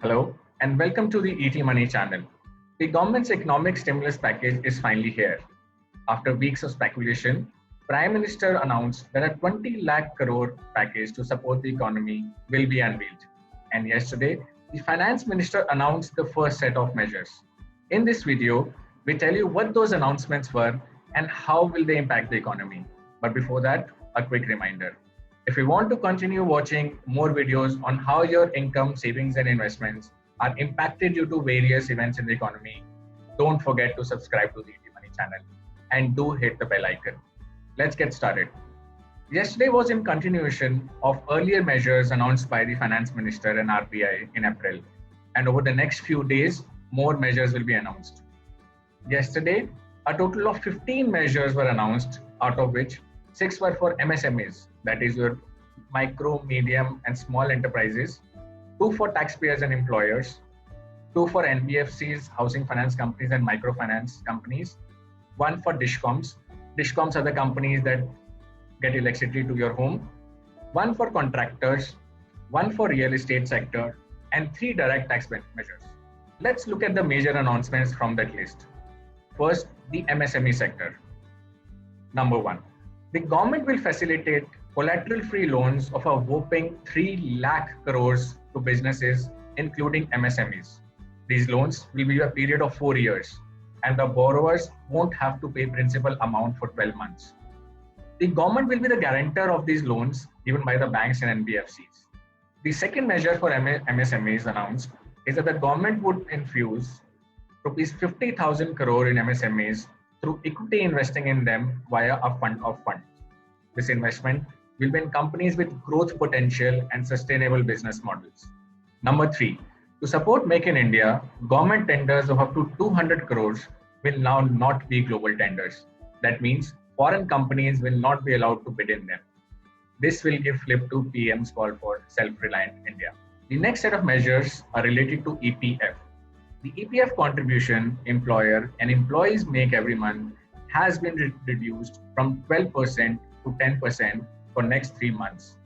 Hello and welcome to the ET Money channel. The government's economic stimulus package is finally here. After weeks of speculation, Prime Minister announced that a 20 lakh crore package to support the economy will be unveiled. And yesterday, the Finance Minister announced the first set of measures. In this video, we tell you what those announcements were and how will they impact the economy. But before that, a quick reminder. If you want to continue watching more videos on how your income, savings, and investments are impacted due to various events in the economy, don't forget to subscribe to the ET Money channel and do hit the bell icon. Let's get started. Yesterday was in continuation of earlier measures announced by the Finance Minister and RBI in April. And over the next few days, more measures will be announced. Yesterday, a total of 15 measures were announced, out of which 6 were for MSMEs, that is your micro, medium, and small enterprises, 2 for taxpayers and employers, 2 for NBFCs, housing finance companies, and microfinance companies, 1 for DISCOMs. DISCOMs are the companies that get electricity to your home, 1 for contractors, 1 for real estate sector, and 3 direct tax measures. Let's look at the major announcements from that list. First, the MSME sector. Number 1. The government will facilitate collateral-free loans of a whopping 3 lakh crores to businesses, including MSMEs. These loans will be a period of 4 years, and the borrowers won't have to pay principal amount for 12 months. The government will be the guarantor of these loans given by the banks and NBFCs. The second measure for MSMEs announced is that the government would infuse rupees 50,000 crore in MSMEs through equity investing in them via a fund of funds. This investment will be in companies with growth potential and sustainable business models. Number 3, to support Make in India, government tenders of up to 200 crores will now not be global tenders. That means foreign companies will not be allowed to bid in them. This will give flip to PM's call for self-reliant India. The next set of measures are related to EPF. The EPF contribution employer and employees make every month has been reduced from 12% to 10% for next 3 months.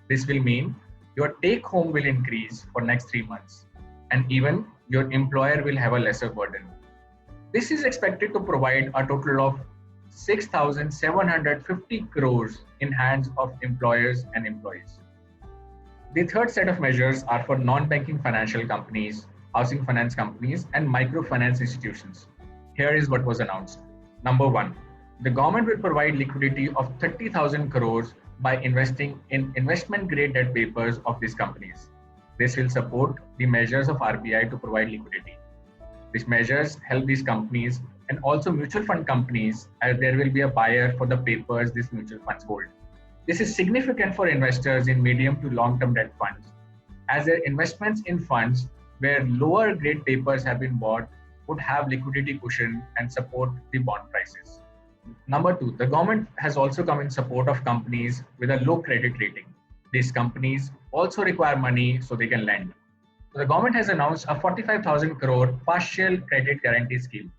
This will mean your take home will increase for next 3 months, and even your employer will have a lesser burden. This is expected to provide a total of 6,750 crores in hands of employers and employees. The third set of measures are for non-banking financial companies, housing finance companies, and microfinance institutions. Here is what was announced. Number 1, the government will provide liquidity of 30,000 crores by investing in investment-grade debt papers of these companies. This will support the measures of RBI to provide liquidity. These measures help these companies and also mutual fund companies, as there will be a buyer for the papers these mutual funds hold. This is significant for investors in medium to long-term debt funds, as their investments in funds where lower grade papers have been bought would have liquidity cushion and support the bond prices. Number 2, the government has also come in support of companies with a low credit rating. These companies also require money so they can lend. So the government has announced a 45,000 crore partial credit guarantee scheme.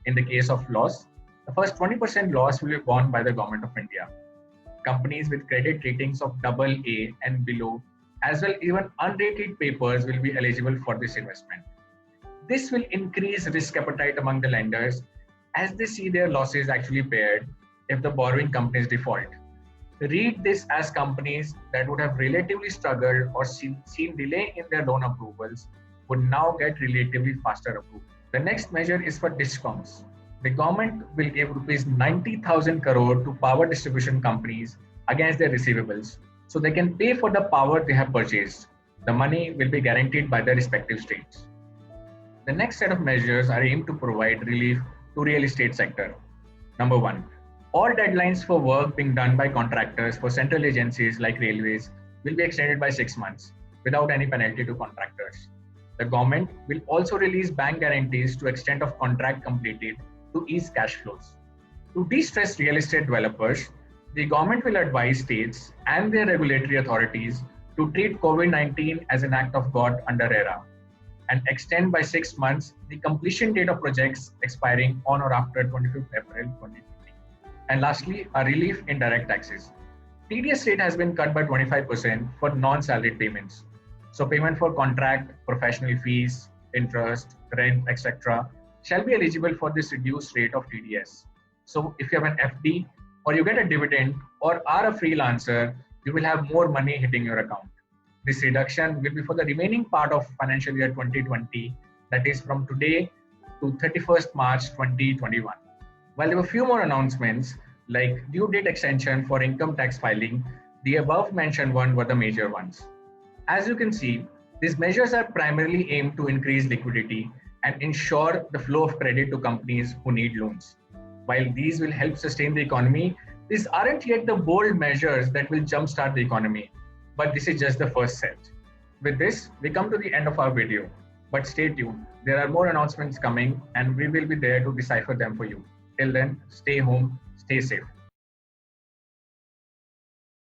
In the case of loss, the first 20% loss will be borne by the Government of India. Companies with credit ratings of AA and below, as well even unrated papers, will be eligible for this investment. This will increase risk appetite among the lenders as they see their losses actually paid if the borrowing companies default. Read this as companies that would have relatively struggled or seen delay in their loan approvals would now get relatively faster approval. The next measure is for DISCOMs. The government will give rupees 90,000 crore to power distribution companies against their receivables, so they can pay for the power they have purchased. The money will be guaranteed by the respective states. The next set of measures are aimed to provide relief to real estate sector. Number 1, all deadlines for work being done by contractors for central agencies like railways will be extended by 6 months without any penalty to contractors. The government will also release bank guarantees to extent of contract completed to ease cash flows. To de-stress real estate developers, the government will advise states and their regulatory authorities to treat COVID-19 as an act of God under RERA and extend by 6 months the completion date of projects expiring on or after 25th April 2020. And lastly, a relief in direct taxes. TDS rate has been cut by 25% for non-salaried payments. So payment for contract, professional fees, interest, rent, etc. shall be eligible for this reduced rate of TDS. So if you have an FD or you get a dividend or are a freelancer, you will have more money hitting your account. This reduction will be for the remaining part of financial year 2020, that is from today to 31st March 2021. While there were a few more announcements like due date extension for income tax filing, the above mentioned one were the major ones. As you can see, these measures are primarily aimed to increase liquidity and ensure the flow of credit to companies who need loans. While these will help sustain the economy, these aren't yet the bold measures that will jumpstart the economy, but this is just the first set. With this, we come to the end of our video, but stay tuned. There are more announcements coming and we will be there to decipher them for you. Till then, stay home, stay safe.